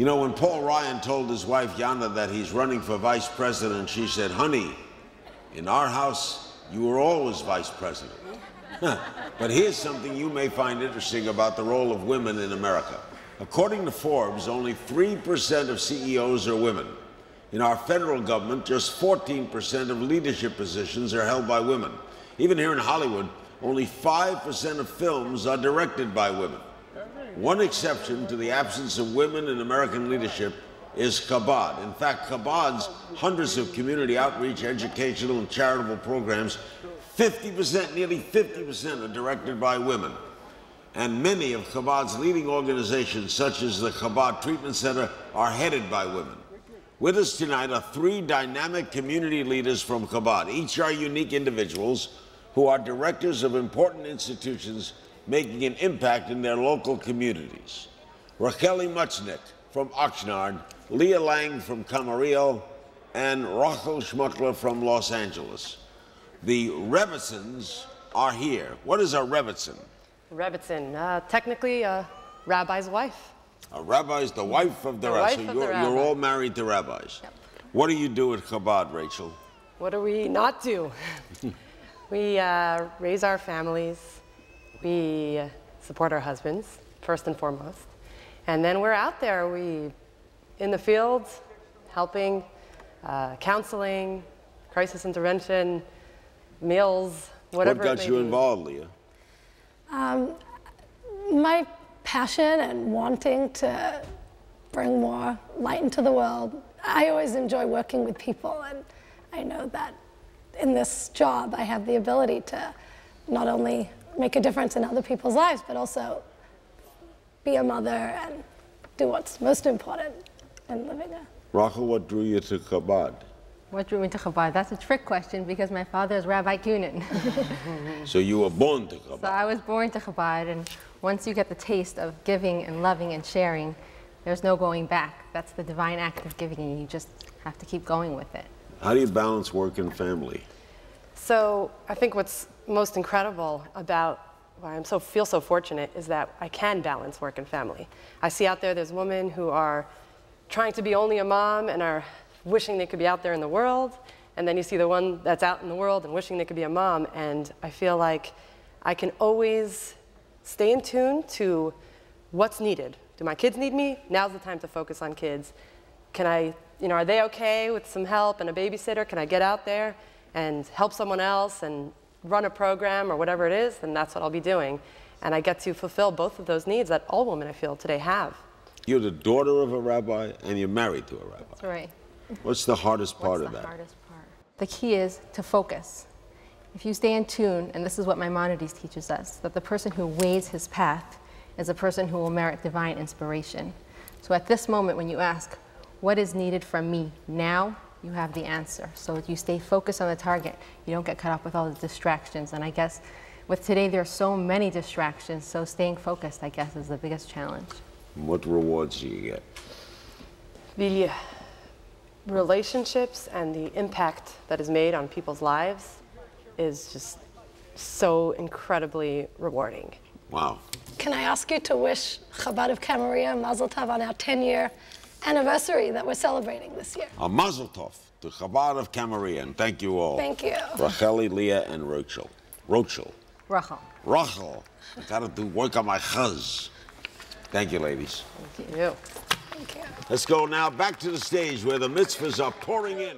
You know, when Paul Ryan told his wife, Yana, that he's running for vice president, she said, honey, in our house, you were always vice president. But here's something you may find interesting about the role of women in America. According to Forbes, only 3% of CEOs are women. In our federal government, just 14% of leadership positions are held by women. Even here in Hollywood, only 5% of films are directed by women. One exception to the absence of women in American leadership is Chabad. In fact, Chabad's hundreds of community outreach, educational, and charitable programs, 50%, nearly 50% are directed by women. And many of Chabad's leading organizations, such as the Chabad Treatment Center, are headed by women. With us tonight are 3 dynamic community leaders from Chabad. Each are unique individuals who are directors of important institutions making an impact in their local communities. Racheli Muchnick from Oxnard, Leah Lang from Camarillo, and Rochel Shmuckler from Los Angeles. The Rebbetzins are here. What is a Rebbetzin? Rebbetzin, technically a rabbi's wife. A rabbi's the wife of the rabbi. So you're all married to rabbis. Yep. What do you do at Chabad, Rachel? What do we not do? We raise our families. We support our husbands, first and foremost. And then we're out there. We in the fields, helping, counseling, crisis intervention, meals, whatever. What got you involved, Leah? My passion and wanting to bring more light into the world. I always enjoy working with people, and I know that in this job I have the ability to not only make a difference in other people's lives, but also be a mother and do what's most important in living a... Rochel, what drew you to Chabad? What drew me to Chabad? That's a trick question because my father is Rabbi Kunin. So you were born to Chabad? So I was born to Chabad, and once you get the taste of giving and loving and sharing, there's no going back. That's the divine act of giving, and you just have to keep going with it. How do you balance work and family? So I think what's most incredible about why I feel so fortunate is that I can balance work and family. I see out there's women who are trying to be only a mom and are wishing they could be out there in the world, and then you see the one that's out in the world and wishing they could be a mom, and I feel like I can always stay in tune to what's needed. Do my kids need me? Now's the time to focus on kids. Can I, are they okay with some help and a babysitter? Can I get out there and help someone else and run a program or whatever it is? Then that's what I'll be doing. And I get to fulfill both of those needs that all women, I feel, today have. You're the daughter of a rabbi and you're married to a rabbi. That's right. What's the hardest part of that? What's the hardest part? The key is to focus. If you stay in tune, and this is what Maimonides teaches us, that the person who weighs his path is a person who will merit divine inspiration. So at this moment when you ask, what is needed from me now, you have the answer. So you stay focused on the target. You don't get caught up with all the distractions. And I guess with today there are so many distractions, so staying focused, I guess, is the biggest challenge. What rewards do you get? The relationships and the impact that is made on people's lives is just so incredibly rewarding. Wow. Can I ask you to wish Chabad of Camarillo Mazel Tov on our 10-year anniversary that we're celebrating this year? A Mazel Tov to Chabad of Camarillo, and thank you all. Thank you. Racheli, Leah, and Rochel. Rochel. Rochel. I gotta do work on my chuz. Thank you, ladies. Thank you. Thank you. Let's go now back to the stage where the mitzvahs are pouring in.